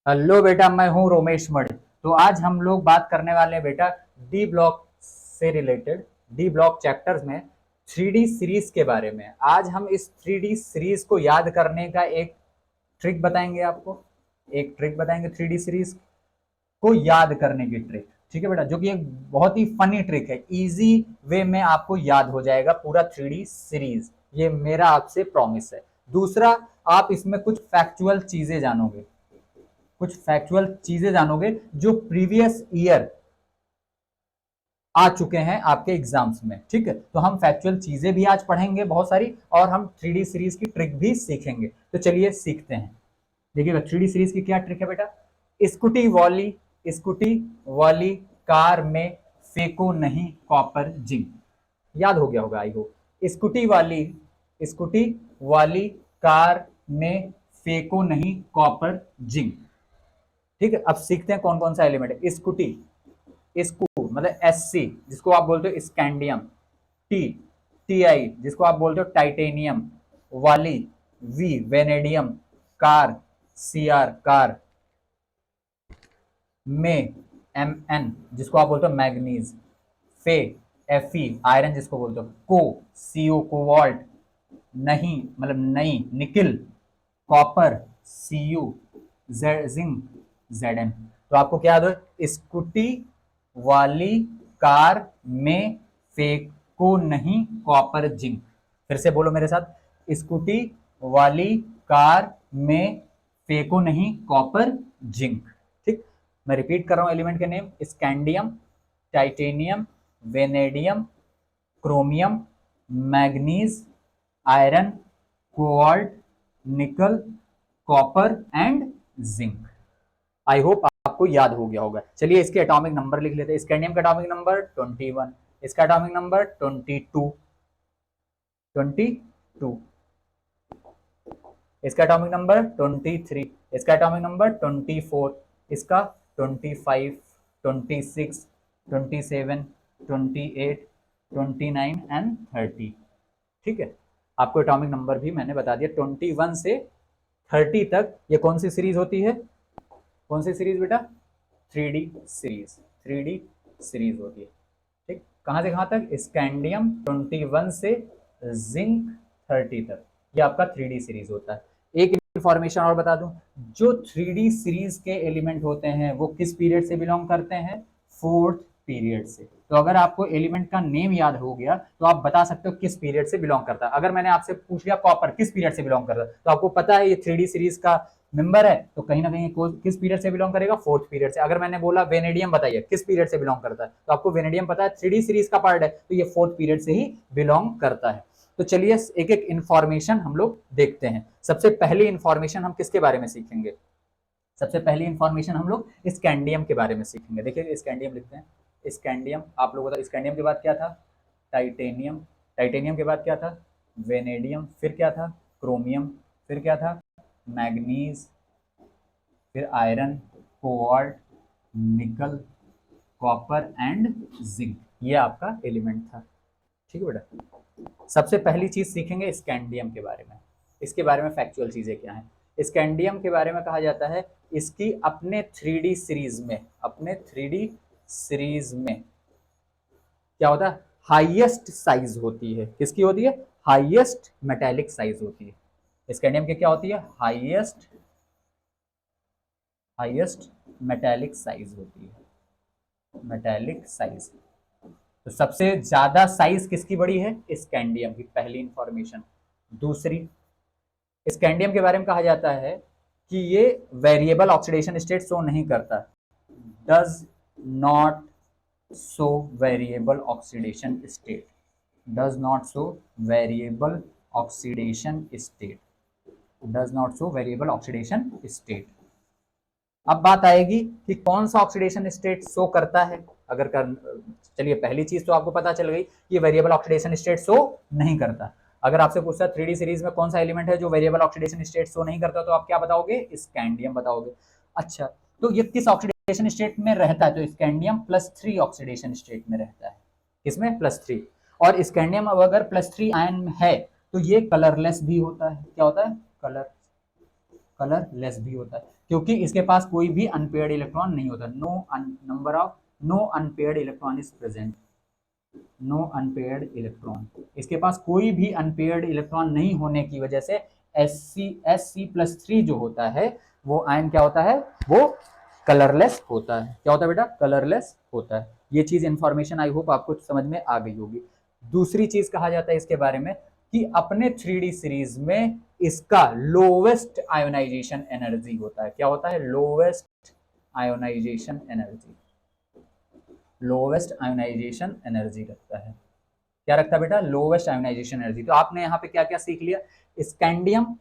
Hello बेटा, मैं हूँ रोमेश मणि। तो आज हम लोग बात करने वाले हैं बेटा डी ब्लॉक से रिलेटेड, डी ब्लॉक चैप्टर्स में थ्री डी सीरीज के बारे में। आज हम इस थ्री डी सीरीज को याद करने का एक ट्रिक बताएंगे आपको। एक ट्रिक बताएंगे थ्री डी सीरीज को याद करने की ट्रिक। ठीक है बेटा, जो कि एक बहुत ही फनी ट्रिक है। इजी वे में आपको याद हो जाएगा पूरा थ्री डी सीरीज, ये मेरा आपसे प्रॉमिस है। दूसरा, आप इसमें कुछ फैक्चुअल चीजें जानोगे, कुछ फैक्चुअल चीजें जानोगे जो प्रीवियस ईयर आ चुके हैं आपके एग्जाम्स में। ठीक है, तो हम फैक्चुअल चीजें भी आज पढ़ेंगे बहुत सारी, और हम थ्री डी सीरीज की ट्रिक भी सीखेंगे। तो चलिए सीखते हैं। देखिएगा थ्री डी सीरीज की क्या ट्रिक है बेटा। स्कूटी वाली कार में फेंको नहीं कॉपर जिंक। याद हो गया होगा आई होप। स्कूटी वाली स्कूटी वाली कार में फेंको नहीं कॉपर जिंक। ठीक है, अब सीखते हैं कौन कौन सा एलिमेंट है। स्कूटी, स्कू मतलब SC जिसको आप बोलते हो स्कैंडियम, टी TI जिसको आप बोलते हो टाइटेनियम, वाली V vanadium, car CR car, में MN जिसको आप बोलते हो मैग्नीज, फे FE आयरन जिसको बोलते हो, को CO कोबाल्ट, नहीं मतलब नहीं nickel, copper CU, zinc ZN। तो आपको क्या याद हो, स्कूटी वाली कार में फेंको नहीं कॉपर जिंक। फिर से बोलो मेरे साथ, स्कूटी वाली कार में फेंको नहीं कॉपर जिंक। ठीक, मैं रिपीट कर रहा हूं एलिमेंट के name. Scandium, titanium, vanadium, chromium, manganese, iron, cobalt, nickel, copper and zinc. I hope आपको याद हो गया होगा। चलिए इसके एटॉमिक नंबर लिख लेते हैं। स्कैंडियम का एटॉमिक नंबर 21, इसका एटॉमिक नंबर 22, इसका एटॉमिक नंबर 23, इसका एटॉमिक नंबर 24, इसका 25, 26, 27, 28, 29 एंड 30। ठीक है, आपको एटॉमिक नंबर भी मैंने बता दिया। 21 से 30 तक ये कौन सी सीरीज होती है? कौन सी सीरीज बेटा? Three D series, three D series होती है। ठीक, कहां से कहां तक? स्कैंडियम 21 से जिंक 30 तक, ये आपका थ्री डी सीरीज होता है। एक इंफॉर्मेशन और बता दूं, जो थ्री डी सीरीज के एलिमेंट होते हैं वो किस पीरियड से बिलोंग करते हैं? फोर्थ पीरियड से। तो अगर आपको एलिमेंट का नेम याद हो गया तो आप बता सकते हो किस पीरियड से बिलोंग करता है। अगर मैंने आपसे पूछ लिया कॉपर किस पीरियड से बिलोंग करता है, तो आपको पता है ये थ्री डी सीरीज का मेंबर है, तो कहीं ना कहीं किस पीरियड से बिलोंग करेगा? फोर्थ पीरियड से। अगर मैंने बोला वेनेडियम बताइए किस पीरियड से बिलोंग करता है, तो आपको वेनेडियम पता है थ्री डी सीरीज का पार्ट है, तो ये फोर्थ पीरियड से ही बिलोंग करता है। तो चलिए एक एक इंफॉर्मेशन हम लोग देखते हैं। सबसे पहली इंफॉर्मेशन हम किसके बारे में सीखेंगे? सबसे पहली इंफॉर्मेशन हम लोग स्कैंडियम के बारे में सीखेंगे। देखिए स्कैंडियम लिखते हैं। स्कैंडियम, आप लोग बताओ स्कैंडियम के बाद क्या था? टाइटेनियम, टाइटेनियम के बाद क्या था? वेनेडियम, फिर क्या था? क्रोमियम, फिर क्या था? मैग्नीज, फिर iron, cobalt, nickel, copper and zinc. ये आपका एलिमेंट था। ठीक है बेटा, सबसे पहली चीज सीखेंगे स्कैंडियम के बारे में। इसके बारे में फैक्चुअल चीजें क्या हैं? स्कैंडियम के बारे में कहा जाता है इसकी अपने थ्री डी सीरीज में, अपने थ्री डी सीरीज में क्या होता है? हाईएस्ट साइज होती है। किसकी होती है? हाईएस्ट मेटेलिक साइज होती है। स्कैंडियम की क्या होती है? हाईएस्ट हाईएस्ट मेटेलिक साइज होती है। मेटेलिक साइज, तो सबसे ज्यादा साइज किसकी बड़ी है? स्कैंडियम की। पहली इंफॉर्मेशन। दूसरी, स्कैंडियम के बारे में कहा जाता है कि ये वेरिएबल ऑक्सीडेशन स्टेट शो नहीं करता। Does not show variable oxidation state, does not show variable oxidation state, does not show variable oxidation state. अब बात आएगी कि कौन सा ऑक्सीडेशन स्टेट शो करता है। अगर कर चलिए पहली चीज तो आपको पता चल गई कि वेरिएबल ऑक्सीडेशन स्टेट शो नहीं करता। अगर आपसे पूछता है थ्री डी सीरीज में कौन सा एलिमेंट है जो वेरिएबल ऑक्सीडेशन स्टेट शो नहीं करता, तो आप क्या बताओगे? स्कैंडियम बताओगे। अच्छा, तो ये किस ऑक्सीडेशन स्टेट में रहता है? तो स्कैंडियम +3 ऑक्सीडेशन स्टेट में रहता है। किसमें? +3। और स्कैंडियम अगर +3 आयन में है तो ये कलरलेस भी होता है। क्या होता है? कलरलेस भी होता है। क्योंकि इसके पास कोई भी अनपेयर्ड इलेक्ट्रॉन नहीं होता। No unpaired electron is present, no unpaired electron, इसके पास कोई भी अनपेयर्ड इलेक्ट्रॉन नहीं होने की वजह से Sc+3 जो होता है वो आयन क्या होता है, वो कलरलेस होता है। क्या होता है बेटा, कलरलेस होता है। ये चीज इंफॉर्मेशन आई होप आपको समझ में आ गई होगी। दूसरी चीज कहा जाता है इसके बारे में कि अपने 3D सीरीज में इसका लोवेस्ट आयोनाइजेशन एनर्जी होता है। क्या होता है, lowest ionization energy, lowest ionization energy रखता है। क्या रखता है बेटा, लोवेस्ट आयोनाइजेशन एनर्जी। तो आपने यहाँ पे क्या क्या सीख लिया, स्कैंडियम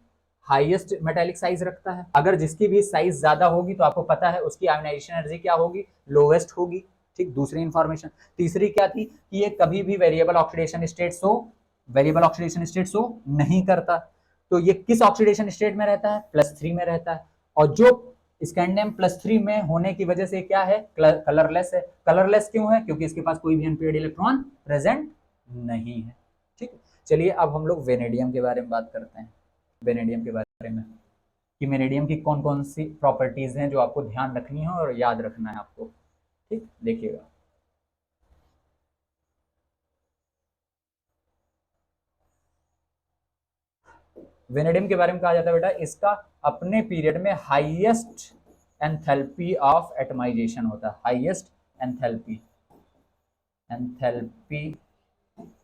हाईएस्ट मेटालिक साइज रखता है, अगर जिसकी भी साइज ज्यादा होगी तो आपको पता है उसकी आयोनाइजेशन एनर्जी क्या होगी, लोवेस्ट होगी। ठीक, दूसरी इंफॉर्मेशन। तीसरी क्या थी कि ये कभी भी वेरिएबल ऑक्सीडेशन स्टेट शो नहीं करता। तो ये किस ऑक्सीडेशन स्टेट में रहता है, +3 में रहता है। और जो स्कैंडियम +3 में होने की वजह से क्या है, कलरलेस है। कलरलेस क्यों है, क्योंकि इसके पास कोई भी अनपेयर्ड इलेक्ट्रॉन प्रेजेंट नहीं है। ठीक, चलिए अब हम लोग वेनेडियम के बारे में बात करते हैं। वेनेडियम के बारे में कि वेनेडियम की कौन कौन सी प्रॉपर्टीज हैं जो आपको ध्यान रखनी है और याद रखना है आपको। ठीक, देखिएगा। वेनेडियम के बारे में कहा जाता है बेटा, इसका अपने पीरियड में हाईएस्ट एंथैल्पी ऑफ एटमाइजेशन होता है, हाईएस्ट एंथैल्पी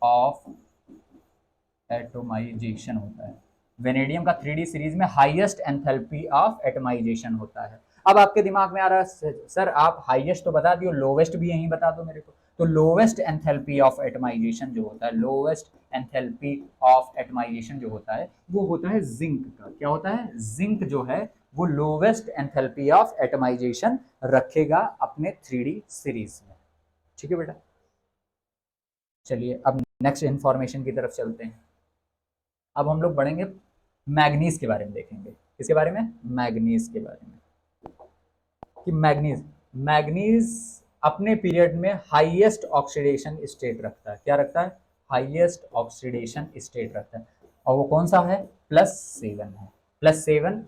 ऑफ एटमाइजेशन होता है। वेनेडियम का 3D सीरीज में हाईएस्ट एंथैल्पी ऑफ एटमाइजेशन होता है। अब आपके दिमाग में आ रहा है सर आप हाईएस्ट तो बता दियो, लोवेस्ट भी यहीं बता दो मेरे को। तो लोवेस्ट एंथैल्पी ऑफ एटमाइजेशन जो होता है, लोवेस्ट एंथैल्पी ऑफ एटमाइजेशन जो होता है वो होता है जिंक का। क्या होता है, जिंक जो है वो लोवेस्ट एंथैल्पी ऑफ एटमाइजेशन रखेगा अपने 3D सीरीज में। ठीक है बेटा, चलिए अब नेक्स्ट इंफॉर्मेशन की तरफ चलते हैं। अब हम लोग बढ़ेंगे, मैग्नीज के बारे में देखेंगे। किसके बारे में, मैग्नीज के बारे में। कि मैग्नीज अपने पीरियड में हाईएस्ट ऑक्सीडेशन स्टेट रखता है। क्या रखता है, हाईएस्ट ऑक्सीडेशन स्टेट रखता है। और वो कौन सा है, +7 है। +7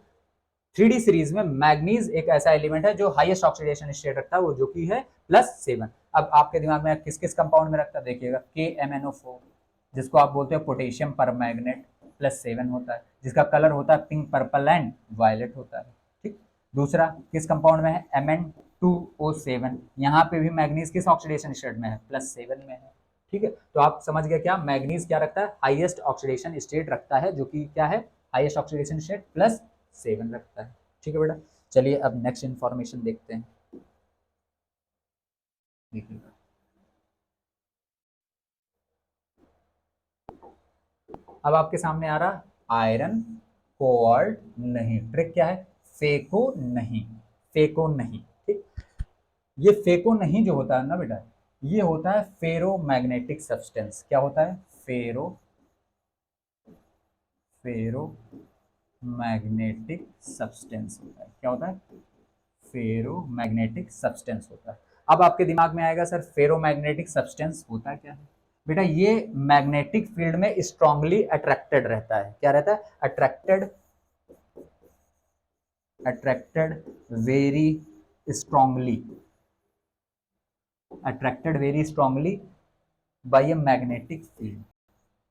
3D सीरीज में मैग्नीज एक ऐसा एलिमेंट है जो हाईएस्ट ऑक्सीडेशन स्टेट रखता है, वो जो कि है +7। अब आपके दिमाग में किस किस कंपाउंड में रखता है, देखिएगा KMnO4, जिसको आप बोलते हैं पोटेशियम परमैग्नेट, +7 होता है, जिसका कलर होता है पिंक, पर्पल एंड वायलेट होता है। ठीक, दूसरा किस कंपाउंड में है, Mn2O7, यहाँ पे भी मैग्नीज किस ऑक्सीडेशन स्टेट में है, +7 में है। ठीक है, तो आप समझ गए क्या, मैग्नीज क्या रखता है, हाईएस्ट ऑक्सीडेशन स्टेट रखता है, जो कि क्या है, हाईएस्ट ऑक्सीडेशन स्टेट +7 रखता है। ठीक है बेटा, चलिए अब नेक्स्ट इंफॉर्मेशन देखते हैं। देखिएगा, अब आपके सामने आ रहा आयरन कोआल्ट नहीं। ट्रिक क्या है, फेको नहीं, फेको नहीं। ठीक, ये फेको नहीं जो होता है ना बेटा, ये होता है फेरोमैग्नेटिक सब्सटेंस। क्या होता है, फेरोमैग्नेटिक सब्सटेंस होता है। क्या होता है, फेरोमैग्नेटिक सब्सटेंस होता है। अब आपके दिमाग में आएगा सर फेरोमैग्नेटिक सब्सटेंस होता क्या है। बेटा ये मैग्नेटिक फील्ड में स्ट्रांगली अट्रैक्टेड रहता है। क्या रहता है, attracted very strongly, attracted very strongly by a magnetic field,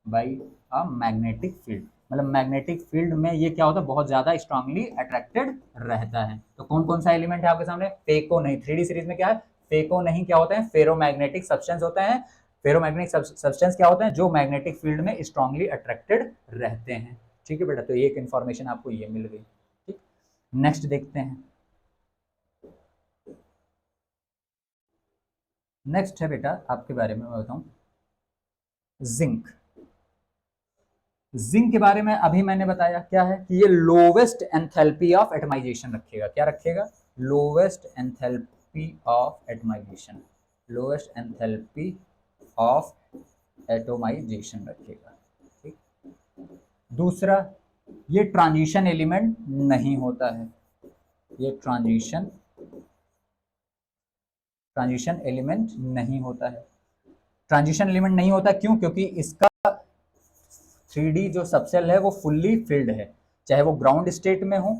by a magnetic field. मतलब मैग्नेटिक फील्ड में ये क्या होता है, बहुत ज्यादा स्ट्रांगली अट्रैक्टेड रहता है। तो कौन कौन सा एलिमेंट है आपके सामने, फेको नहीं। 3D सीरीज में क्या है, फेको नहीं क्या होते हैं, फेरोमैग्नेटिक सब्सटेंस होते हैं। फेरोमैग्नेटिक सब्सटेंस क्या होते हैं, जो मैग्नेटिक फील्ड में स्ट्रांगली अट्रैक्टेड रहते हैं। ठीक है बेटा, तो एक इंफॉर्मेशन आपको ये मिल गई। ठीक, नेक्स्ट देखते हैं। नेक्स्ट है बेटा आपके बारे में मैं बताऊं, जिंक। जिंक के बारे में अभी मैंने बताया क्या है कि ये लोवेस्ट एंथैल्पी ऑफ एटमाइजेशन रखेगा। क्या रखेगा, lowest enthalpy of atomization, lowest enthalpy of atomization रखेगा। ठीक, दूसरा ये ट्रांजिशन एलिमेंट नहीं होता है, ये ट्रांजिशन एलिमेंट नहीं होता है। ट्रांजिशन एलिमेंट नहीं होता क्यों, क्योंकि इसका 3D जो सबसेल है वो फुल्ली फिल्ड है, चाहे वो ग्राउंड स्टेट में हो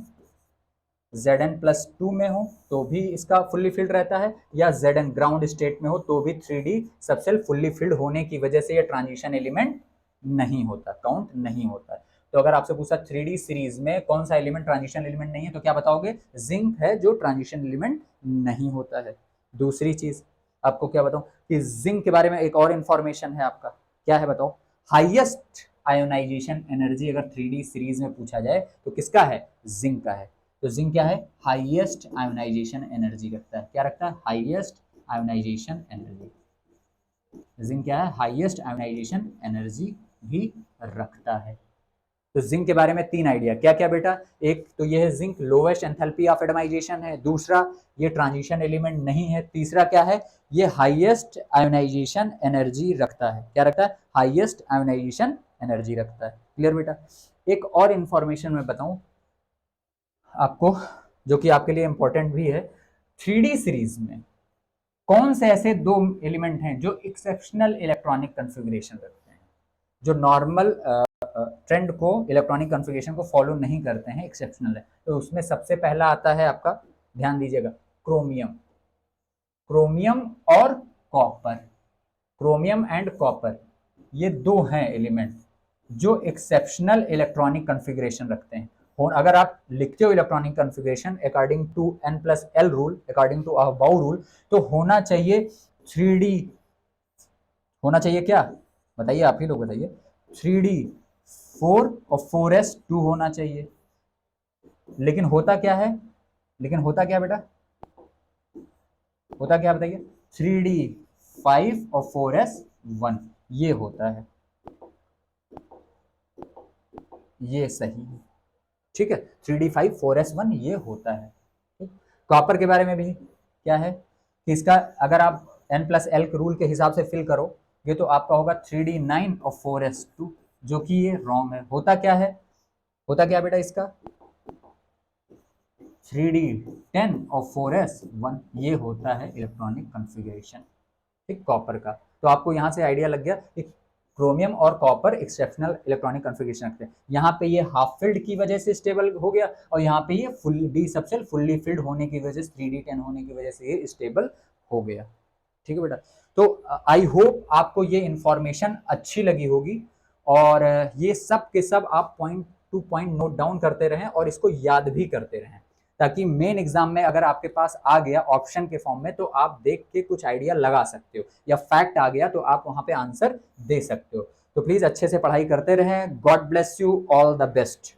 Zn+2 में हो तो भी इसका फुल्ली फिल्ड रहता है, या Zn ग्राउंड स्टेट में हो तो भी 3D सबसेल फुल्ली फिल्ड होने की वजह से ये ट्रांजिशन एलिमेंट नहीं होता, काउंट नहीं होता है। तो अगर आपसे पूछा 3D सीरीज में कौन सा एलिमेंट ट्रांजिशन एलिमेंट नहीं है, तो क्या बताओगे? जिंक है जो ट्रांजिशन एलिमेंट नहीं होता है। दूसरी चीज आपको क्या बताऊं कि जिंक के बारे में एक और इंफॉर्मेशन है आपका, क्या है बताओ? हाईएस्ट आयोनाइजेशन एनर्जी अगर 3D सीरीज में पूछा जाए तो किसका है? जिंक का है। तो जिंक क्या है? हाईएस्ट आयोनाइजेशन एनर्जी रखता है। क्या रखता है? Highest ionisation energy. जिंक क्या है? हाईएस्ट आयोनाइजेशन एनर्जी भी रखता है। तो जिंक के बारे में 3 आइडिया, क्या क्या बेटा? एक तो ये है zinc lowest enthalpy of atomization है, दूसरा ये ट्रांजिशन एलिमेंट नहीं है, तीसरा क्या है? ये हाईएस्ट आयोनाइजेशन एनर्जी रखता है। क्या रखता है? हाईएस्ट आयोनाइजेशन एनर्जी रखता है। क्लियर बेटा? एक और इंफॉर्मेशन मैं बताऊं आपको जो कि आपके लिए इंपॉर्टेंट भी है, 3D सीरीज में कौन से ऐसे 2 एलिमेंट हैं जो एक्सेप्शनल इलेक्ट्रॉनिक कॉन्फ़िगरेशन रखते हैं, जो नॉर्मल ट्रेंड को, इलेक्ट्रॉनिक कॉन्फ़िगरेशन को फॉलो नहीं करते हैं, एक्सेप्शनल है। तो उसमें सबसे पहला आता है आपका, ध्यान दीजिएगा, क्रोमियम। क्रोमियम और कॉपर, क्रोमियम एंड कॉपर, ये 2 हैं एलिमेंट जो एक्सेप्शनल इलेक्ट्रॉनिक कॉन्फ़िगरेशन रखते हैं। और अगर आप लिखते हो electronic configuration according to n+l rule, according to Aufbau rule, तो होना चाहिए 3D, होना चाहिए क्या? बताइए, आप ही लोग बताइए। 3D 4 और 4s2 होना चाहिए। लेकिन होता क्या है? लेकिन होता क्या बेटा? होता क्या बताइए? 3D 5 और 4s1 ये होता है। ये सही है, ठीक है। 3D 5 4s1 ये होता है। कॉपर के बारे में भी क्या है कि इसका अगर आप n+l के रूल के हिसाब से फिल करोगे तो आपका होगा 3D 9 और 4s2, जो कि ये रॉन्ग है। होता क्या है? होता क्या बेटा इसका? 3D 10 और 4s1 ये होता है इलेक्ट्रॉनिक कॉन्फ़िगरेशन, ठीक, कॉपर का। तो आपको यहाँ से आइडिया लग गया कि क्रोमियम और कॉपर एक्सेप्शनल इलेक्ट्रॉनिक कॉन्फ़िगरेशन रखते हैं। यहाँ पे ये हाफ फिल्ड की वजह से स्टेबल हो गया, और यहाँ पे ये full D subshell fully filled होने की वजह से 3D10 होने की वजह से ये स्टेबल हो गया, ठीक है बेटा। तो आई होप आपको ये इंफॉर्मेशन अच्छी लगी होगी, और ये सब के सब आप point two point note down करते रहें और इसको याद भी करते रहें, ताकि मेन एग्जाम में अगर आपके पास आ गया ऑप्शन के फॉर्म में तो आप देख के कुछ आइडिया लगा सकते हो, या फैक्ट आ गया तो आप वहां पे आंसर दे सकते हो। तो प्लीज अच्छे से पढ़ाई करते रहें। God bless you, all the best.